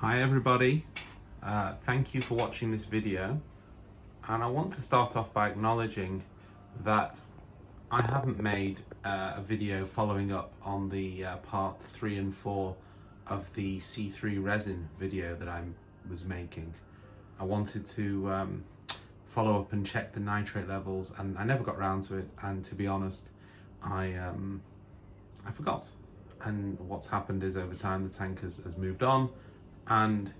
Hi everybody, thank you for watching this video, and I want to start off by acknowledging that I haven't made a video following up on the part 3 and 4 of the C3 resin video that I was making. I wanted to follow up and check the nitrate levels, and I never got around to it, and to be honest I forgot. And what's happened is over time the tank has moved on and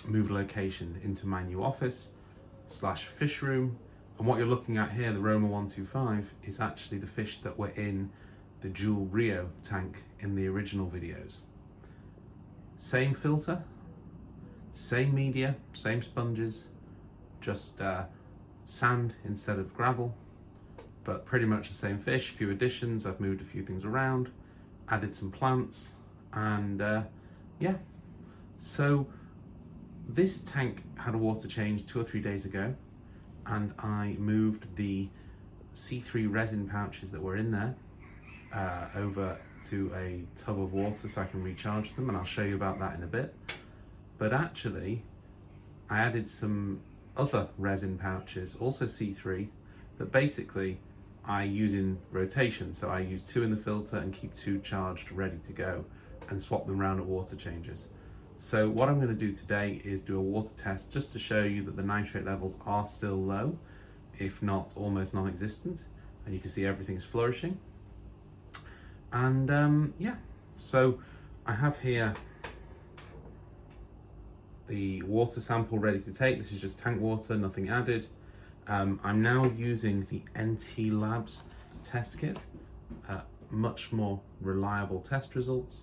moved location into my new office / fish room. And what you're looking at here, the Roma 125, is actually the fish that were in the dual Rio tank in the original videos. Same filter, same media, same sponges, just sand instead of gravel, but pretty much the same fish. Few additions, I've moved a few things around, added some plants, and yeah. So this tank had a water change 2 or 3 days ago, and I moved the C3 resin pouches that were in there over to a tub of water so I can recharge them, and I'll show you about that in a bit. But actually I added some other resin pouches, also C3, that basically I use in rotation. So I use 2 in the filter and keep 2 charged ready to go and swap them around at water changes. So what I'm going to do today is do a water test just to show you that the nitrate levels are still low, if not almost non-existent, and you can see everything's flourishing. And yeah, so I have here the water sample ready to take. This is just tank water, nothing added. I'm now using the NT Labs test kit, much more reliable test results,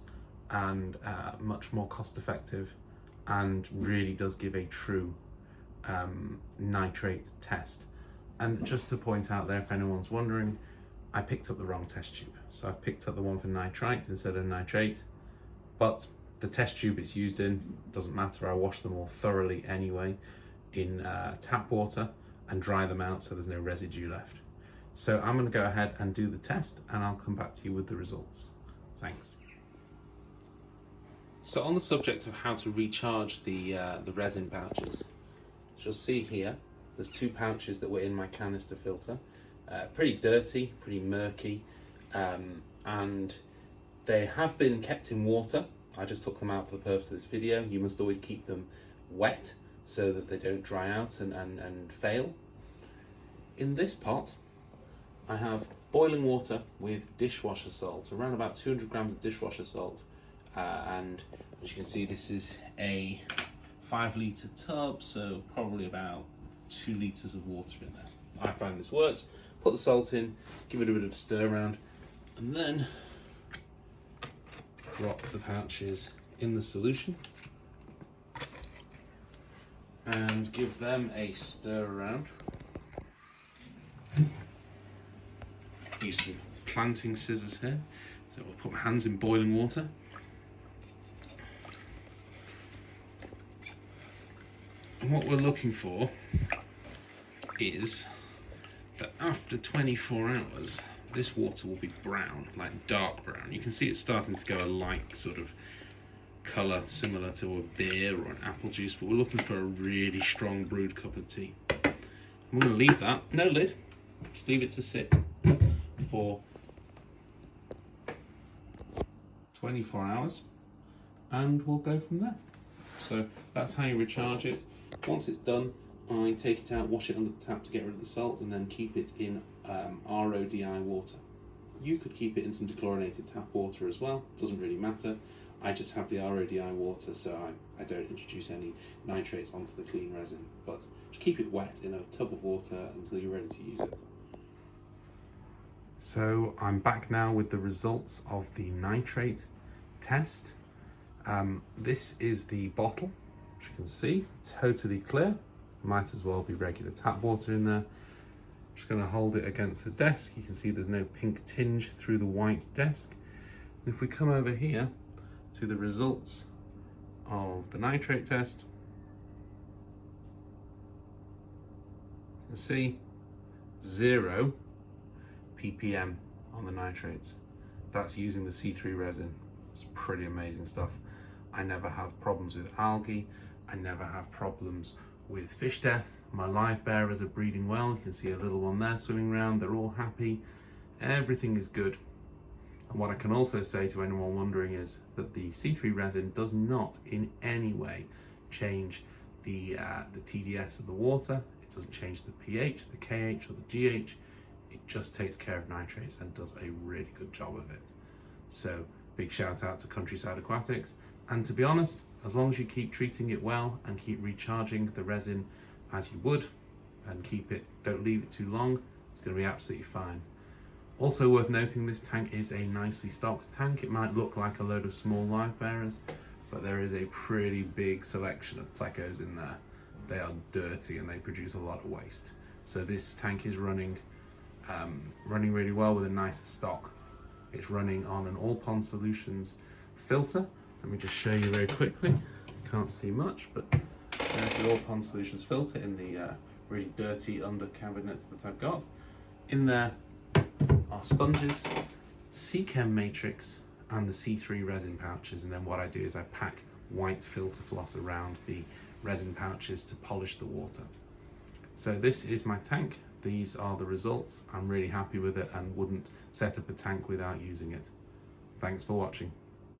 and much more cost effective, and really does give a true nitrate test. And just to point out there, if anyone's wondering, I picked up the wrong test tube. So I've picked up the one for nitrite instead of nitrate, but the test tube it's used in doesn't matter. I wash them all thoroughly anyway in tap water and dry them out so there's no residue left. So I'm going to go ahead and do the test, and I'll come back to you with the results. Thanks. So on the subject of how to recharge the resin pouches, as you'll see here, there's 2 pouches that were in my canister filter. Pretty dirty, pretty murky, and they have been kept in water. I just took them out for the purpose of this video. You must always keep them wet so that they don't dry out and fail. In this pot, I have boiling water with dishwasher salt, around about 200 grams of dishwasher salt. And as you can see, this is a 5-litre tub, so probably about 2 litres of water in there. I find this works. Put the salt in, give it a bit of a stir around, and then drop the pouches in the solution and give them a stir around. Use some planting scissors here. So I'll put my hands in boiling water. And what we're looking for is that after 24 hours, this water will be brown, like dark brown. You can see it's starting to go a light sort of colour similar to a beer or an apple juice, but we're looking for a really strong brewed cup of tea. I'm going to leave that, no lid, just leave it to sit for 24 hours and we'll go from there. So that's how you recharge it. Once it's done, I take it out, wash it under the tap to get rid of the salt, and then keep it in RODI water. You could keep it in some dechlorinated tap water as well, doesn't really matter. I just have the RODI water, so I don't introduce any nitrates onto the clean resin, but just keep it wet in a tub of water until you're ready to use it. So I'm back now with the results of the nitrate test. This is the bottle, as you can see, totally clear. Might as well be regular tap water in there. Just going to hold it against the desk. You can see there's no pink tinge through the white desk. And if we come over here to the results of the nitrate test, you can see 0 ppm on the nitrates. That's using the C3 resin. It's pretty amazing stuff. I never have problems with algae. I never have problems with fish death. My live bearers are breeding well. You can see a little one there swimming around. They're all happy. Everything is good. And what I can also say to anyone wondering is that the C3 resin does not in any way change the TDS of the water. It doesn't change the pH, the KH or the GH. It just takes care of nitrates and does a really good job of it. So big shout out to Countryside Aquatics. And to be honest, as long as you keep treating it well and keep recharging the resin as you would, and don't leave it too long, it's going to be absolutely fine. Also worth noting, this tank is a nicely stocked tank. It might look like a load of small live bearers, but there is a pretty big selection of plecos in there. They are dirty and they produce a lot of waste. So this tank is running really well with a nice stock. It's running on an All Pond Solutions filter. Let me just show you very quickly. Can't see much, but there's the All Pond Solutions filter in the really dirty under cabinets that I've got. In there are sponges, C-Chem matrix, and the C3 resin pouches. And then what I do is I pack white filter floss around the resin pouches to polish the water. So this is my tank. These are the results. I'm really happy with it and wouldn't set up a tank without using it. Thanks for watching.